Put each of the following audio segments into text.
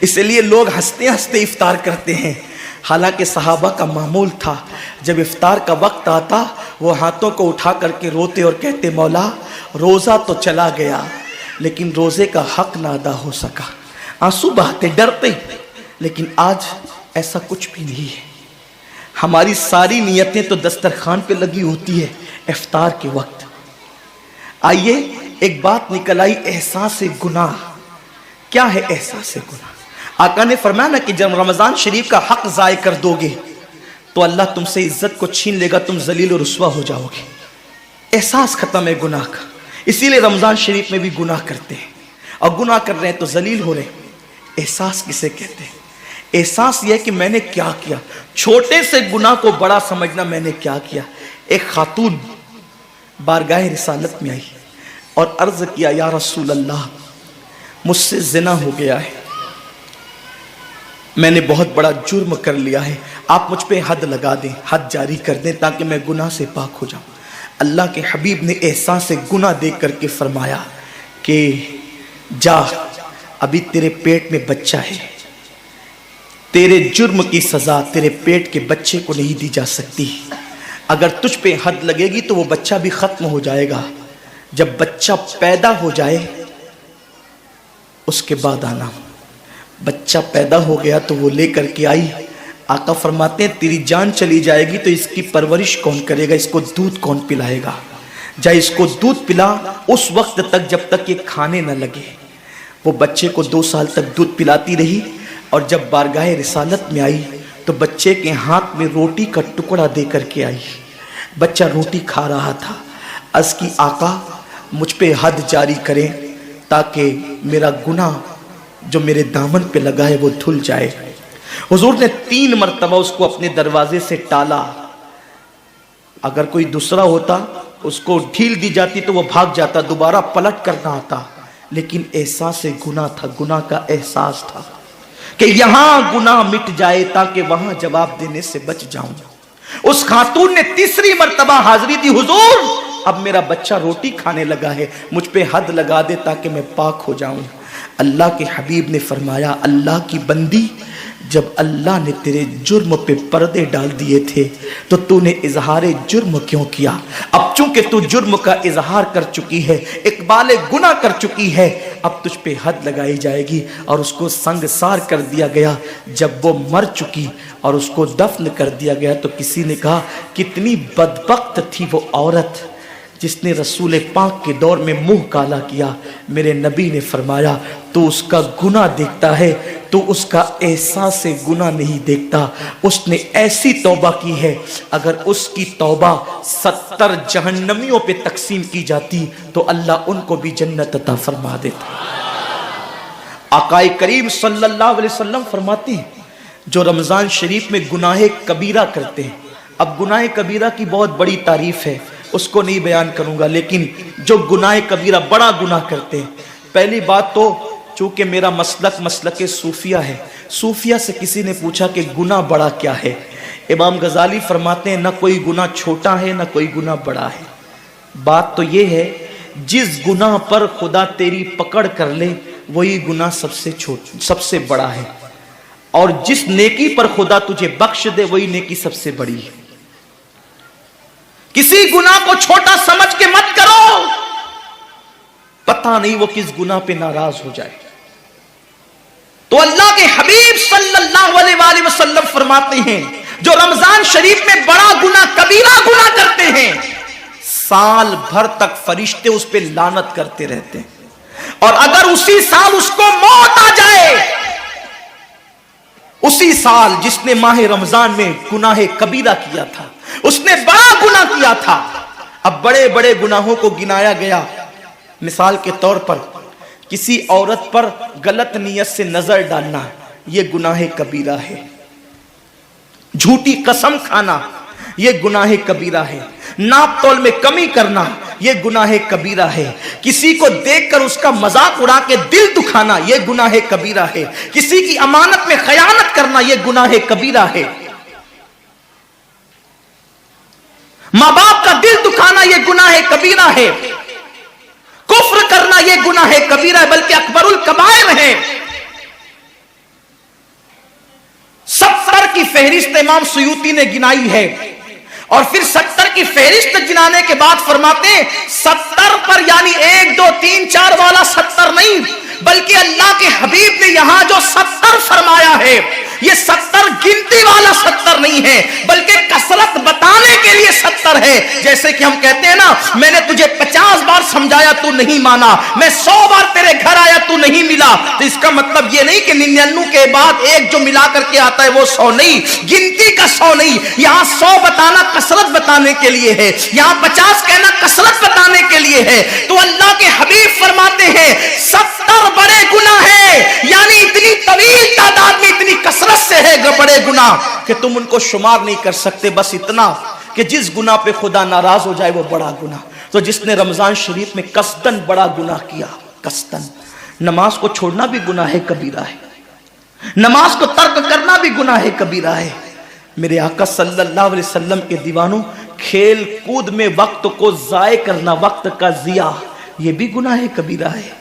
اس لیے لوگ ہنستے ہنستے افطار کرتے ہیں، حالانکہ صحابہ کا معمول تھا جب افطار کا وقت آتا وہ ہاتھوں کو اٹھا کر کے روتے اور کہتے مولا روزہ تو چلا گیا لیکن روزے کا حق نہ ادا ہو سکا، آنسو بہاتے ڈرتے۔ لیکن آج ایسا کچھ بھی نہیں ہے، ہماری ساری نیتیں تو دسترخوان پہ لگی ہوتی ہے افطار کے وقت۔ آئیے ایک بات نکل آئی، احساس گناہ۔ کیا ہے احساس گناہ؟ آقا نے فرمایا نا کہ جب رمضان شریف کا حق ضائع کر دو گے تو اللہ تم سے عزت کو چھین لے گا، تم ذلیل و رسوا ہو جاؤ گے۔ احساس ختم ہے گناہ کا، اسی لیے رمضان شریف میں بھی گناہ کرتے ہیں، اور گناہ کر رہے ہیں تو ذلیل ہو رہے ہیں۔ احساس کسے کہتے ہیں؟ احساس یہ ہے کہ میں نے کیا کیا، چھوٹے سے گناہ کو بڑا سمجھنا میں نے کیا کیا۔ ایک خاتون بارگاہ رسالت میں آئی اور عرض کیا یا رسول اللہ مجھ سے زنا ہو گیا ہے، میں نے بہت بڑا جرم کر لیا ہے، آپ مجھ پہ حد لگا دیں، حد جاری کر دیں تاکہ میں گناہ سے پاک ہو جاؤں۔ اللہ کے حبیب نے احساس گناہ دیکھ کر کے فرمایا کہ جا، ابھی تیرے پیٹ میں بچہ ہے، تیرے جرم کی سزا تیرے پیٹ کے بچے کو نہیں دی جا سکتی، اگر تجھ پہ حد لگے گی تو وہ بچہ بھی ختم ہو جائے گا، جب بچہ پیدا ہو جائے اس کے بعد آنا۔ بچہ پیدا ہو گیا تو وہ لے کر کے آئی، آقا فرماتے ہیں تیری جان چلی جائے گی تو اس کی پرورش کون کرے گا، اس کو دودھ کون پلائے گا؟ جا اس کو دودھ پلا اس وقت تک جب تک یہ کھانے نہ لگے۔ وہ بچے کو 2 سال تک دودھ پلاتی رہی، اور جب بارگاہ رسالت میں آئی تو بچے کے ہاتھ میں روٹی کا ٹکڑا دے کر کے آئی۔ بچہ روٹی کھا رہا تھا، عرض کی آقا مجھ پہ حد جاری کریں تاکہ میرا گناہ جو میرے دامن پہ لگا ہے وہ دھل جائے۔ حضور نے 3 مرتبہ اس کو اپنے دروازے سے ٹالا، اگر کوئی دوسرا ہوتا اس کو ڈھیل دی جاتی تو وہ بھاگ جاتا، دوبارہ پلٹ کرنا آتا، لیکن احساس گناہ تھا، گناہ کا احساس تھا کہ یہاں گناہ مٹ جائے تاکہ وہاں جواب دینے سے بچ جاؤں۔ اس خاتون نے 3 مرتبہ حاضری دی، حضور اب میرا بچہ روٹی کھانے لگا ہے، مجھ پہ حد لگا دے تاکہ میں پاک ہو جاؤں۔ اللہ کے حبیب نے فرمایا اللہ کی بندی، جب اللہ نے تیرے جرم پہ پردے ڈال دیے تھے تو تو نے اظہار جرم کیوں کیا؟ اب چونکہ تو جرم کا اظہار کر چکی ہے، اقبال گناہ کر چکی ہے، اب تجھ پہ حد لگائی جائے گی۔ اور اس کو سنگسار کر دیا گیا۔ جب وہ مر چکی اور اس کو دفن کر دیا گیا تو کسی نے کہا کتنی بدبخت تھی وہ عورت جس نے رسول پاک کے دور میں منہ کالا کیا۔ میرے نبی نے فرمایا تو اس کا گناہ دیکھتا ہے، تو اس کا احساس گناہ نہیں دیکھتا۔ اس نے ایسی توبہ کی ہے، اگر اس کی توبہ 70 جہنمیوں پہ تقسیم کی جاتی تو اللہ ان کو بھی جنت عطا فرما دیتا۔ آقا کریم صلی اللہ علیہ وسلم فرماتے ہیں جو رمضان شریف میں گناہ کبیرہ کرتے ہیں، اب گناہ کبیرہ کی بہت بڑی تعریف ہے، اس کو نہیں بیان کروں گا، لیکن جو گناہ کبیرہ بڑا گناہ کرتے ہیں، پہلی بات تو چونکہ میرا مسلک صوفیہ ہے، صوفیہ سے کسی نے پوچھا کہ گناہ بڑا کیا ہے؟ امام غزالی فرماتے ہیں نہ کوئی گناہ چھوٹا ہے نہ کوئی گناہ بڑا ہے، بات تو یہ ہے جس گناہ پر خدا تیری پکڑ کر لے وہی گناہ سب سے بڑا ہے، اور جس نیکی پر خدا تجھے بخش دے وہی نیکی سب سے بڑی ہے۔ کسی گناہ کو چھوٹا سمجھ کے مت کرو، پتہ نہیں وہ کس گناہ پہ ناراض ہو جائے۔ تو اللہ کے حبیب صلی اللہ علیہ وآلہ وسلم فرماتے ہیں جو رمضان شریف میں بڑا گناہ کبیرہ گناہ کرتے ہیں، سال بھر تک فرشتے اس پہ لعنت کرتے رہتے ہیں، اور اگر اسی سال اس کو موت آ جائے، اسی سال جس نے ماہ رمضان میں گناہ کبیرہ کیا تھا، اس نے بڑا گناہ کیا تھا، اب بڑے بڑے گناہوں کو گنایا گیا۔ مثال کے طور پر کسی عورت پر غلط نیت سے نظر ڈالنا یہ گناہ کبیرہ ہے، جھوٹی قسم کھانا یہ گناہ کبیرہ ہے، ناپ تول میں کمی کرنا یہ گناہ کبیرہ ہے، کسی کو دیکھ کر اس کا مذاق اڑا کے دل دکھانا یہ گناہ کبیرہ ہے، کسی کی امانت میں خیانت کرنا یہ گناہ کبیرہ ہے، ماں باپ کا دل دکھانا یہ گناہ کبیرہ ہے، کفر کرنا یہ گناہ کبیرہ ہے، بلکہ اکبر الکبائر ہے۔ की फहरिस्त इमाम सुयूती ने गिनाई है और फिर 70 की फहरिस्त गिनाने के बाद फरमाते हैं 70 पर यानी 1 2 3 4 वाला 70 नहीं, बल्कि अल्लाह के हबीब ने यहां जो 70 फरमाया है ये 70 गिनती वाला 70 नहीं है, बल्कि कसरत बताने के लिए 70 है। जैसे कि हम कहते हैं ना, मैंने तुझे 50 बार समझाया तू नहीं माना, मैं 100 बार तेरे घर आया तू नहीं मिला, तो इसका मतलब ये नहीं कि 99 के बाद एक जो मिला करके आता है वो 100 नहीं, गिनती का 100 नहीं। यहां 100 बताना कसरत बताने के लिए है, यहां 50 कहना कसरत बताने के लिए है। तो अल्लाह के हबीब फरमाते हैं 70 बड़े गुनाह है, यानी इतनी तवील तादाद में इतनी कसरत से है बड़े गुनाह कि तुम उनको शुमार नहीं कर सकते। बस इतना कि जिस गुनाह पे खुदा नाराज हो जाए वो बड़ा गुनाह। तो जिसने रमजान शरीफ में कस्तन बड़ा गुनाह किया, कस्तन, नमाज को छोड़ना भी गुनाह है, कबीरा है, नमाज को तर्क करना भी गुनाह है, कबीरा है। मेरे आका सल्लल्लाहु अलैहि वसल्लम के दीवानों, खेल कूद में वक्त को जाय करना, वक्त का जिया, ये भी गुनाह है, कबीरा है।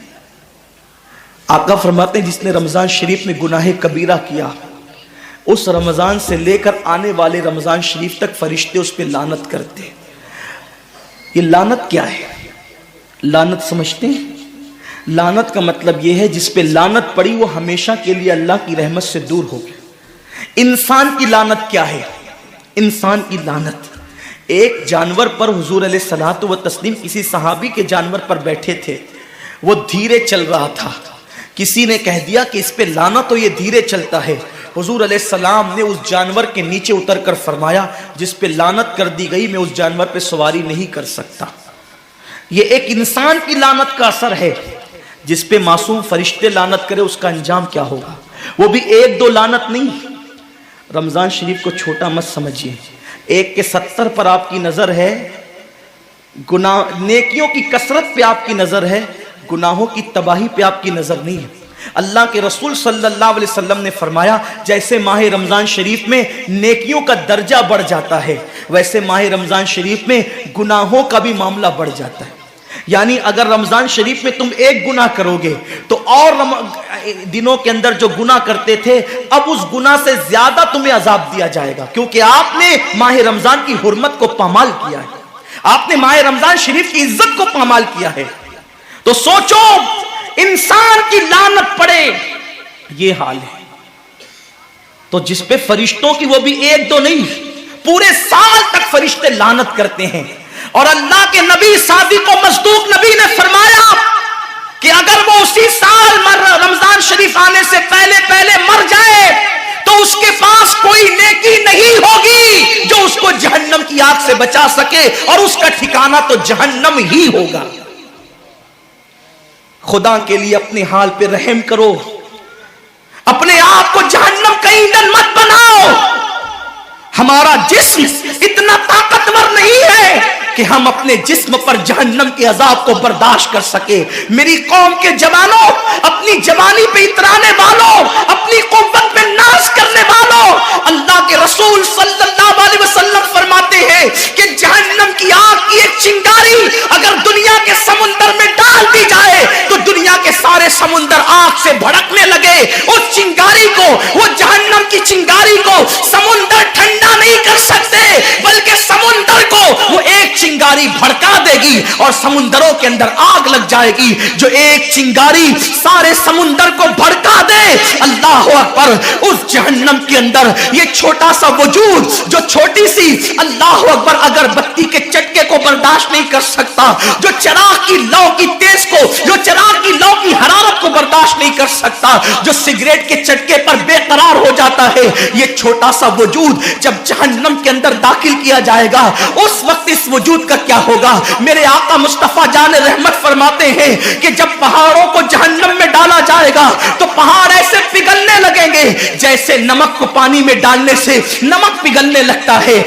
आका फरमाते हैं जिसने रमजान शरीफ में गुनाह कबीरा किया, उस रमजान से लेकर आने वाले रमजान शरीफ तक फरिश्ते उस पर लानत करते। ये लानत क्या है? लानत समझते हैं? लानत का मतलब यह है जिस पे लानत पड़ी वो हमेशा के लिए अल्लाह की रहमत से दूर हो गया। इंसान की लानत क्या है? इंसान की लानत, एक जानवर पर हुजूर अलैहिस्सलातु व तस्लीम किसी सहाबी के जानवर पर बैठे थे, वो धीरे चल रहा था, किसी ने कह दिया कि इस पे लानत हो, ये धीरे चलता है। हुजूर अलैहिस्सलाम ने उस जानवर के नीचे उतरकर फरमाया जिस पे लानत कर दी गई मैं उस जानवर पे सवारी नहीं कर सकता। ये एक इंसान की लानत का असर है। जिस पे मासूम फरिश्ते लानत करे उसका अंजाम क्या होगा? वो भी 1 2 लानत नहीं। रमजान शरीफ को छोटा मत समझिए। 1 के 70 पर आपकी नजर है, गुनाह नेकियों की कसरत पे आपकी नजर है, गुनाहों की तबाही पे आपकी नजर नहीं है। अल्लाह के रसूल सल्लल्लाहु अलैहि वसल्लम ने फरमाया जैसे माह रमजान शरीफ में नेकियों का दर्जा बढ़ जाता है, वैसे माह रमजान शरीफ में गुनाहों का भी मामला बढ़ जाता है। यानी अगर रमजान शरीफ में तुम एक गुनाह करोगे तो और दिनों के अंदर जो गुनाह करते थे अब उस गुनाह से ज्यादा तुम्हें अजाब दिया जाएगा, क्योंकि आपने माह रमजान की हुर्मत को पामाल किया है, आपने माह रमजान शरीफ की इज्जत को पामाल किया है। तो सोचो इंसान की लानत पड़े, ये हाल है। तो जिस पे फरिश्तों की, वो भी 1 2 नहीं, पूरे साल तक फरिश्ते लानत करते हैं। और अल्लाह के नबी सादिक व मसदूक नबी ने फरमाया कि अगर वो उसी साल रमजान शरीफ आने से पहले पहले मर जाए तो उसके पास कोई नेकी नहीं होगी जो उसको जहन्नम की आग से बचा सके, और उसका ठिकाना तो जहन्नम ही होगा। खुदा के लिए अपने हाल पे रहम करो, अपने आप को जहन्नम का ईंधन मत बनाओ। हमारा जिस्म इतना ताकतवर नहीं है कि हम अपने जिस्म पर जहन्नम के अजाब को बर्दाश्त कर सके। मेरी कौम के जवानों, अपनी जवानी पे इतराने वालों, अपनी कुव्वत पे नाश करने वालों, अल्लाह के रसूल सल्लल्लाहु अलैहि वसल्लम फरमाते हैं कि जहन्नम की आग की एक चिंगारी अगर दुनिया के समुंदर में डाल दी जाए तो दुनिया के सारे समुंदर आग से भड़कने लगे। उस चिंगारी को, वो जहन्नम की चिंगारी को समुंदर ठंडा नहीं कर सकते, बल्कि समुंदर को वो एक चिंगारी भड़का देगी और समुंदरों के अंदर आग लग जाएगी। जो एक चिंगारी सारे समुंदर को भड़का दे, अल्लाह अकबर, उस जहन्नम के अंदर ये छोटा सा वजूद, जो छोटी सी, अल्लाह अकबर, अगर बत्ती के चटके को बर्दाश्त नहीं कर सकता, जो चिराग की लौ की तेज को, जो चिराग की लौ की हरारत को बर्दाश्त नहीं कर सकता, जो सिगरेट के चटके पर बेकरार हो जाता है, ये छोटा सा वजूद जब जहन्नम के अंदर दाखिल किया जाएगा उस वक्त इस वजूद का क्या होगा? मेरे आका मुस्तफा जान रहमत फरमाते हैं कि जब पहाड़ों को जहन्नम में डाला जाएगा तो पहाड़ ऐसे पिघलने लगेंगे जैसे नमक को पानी में डालने से नमक पिघलने लगता है।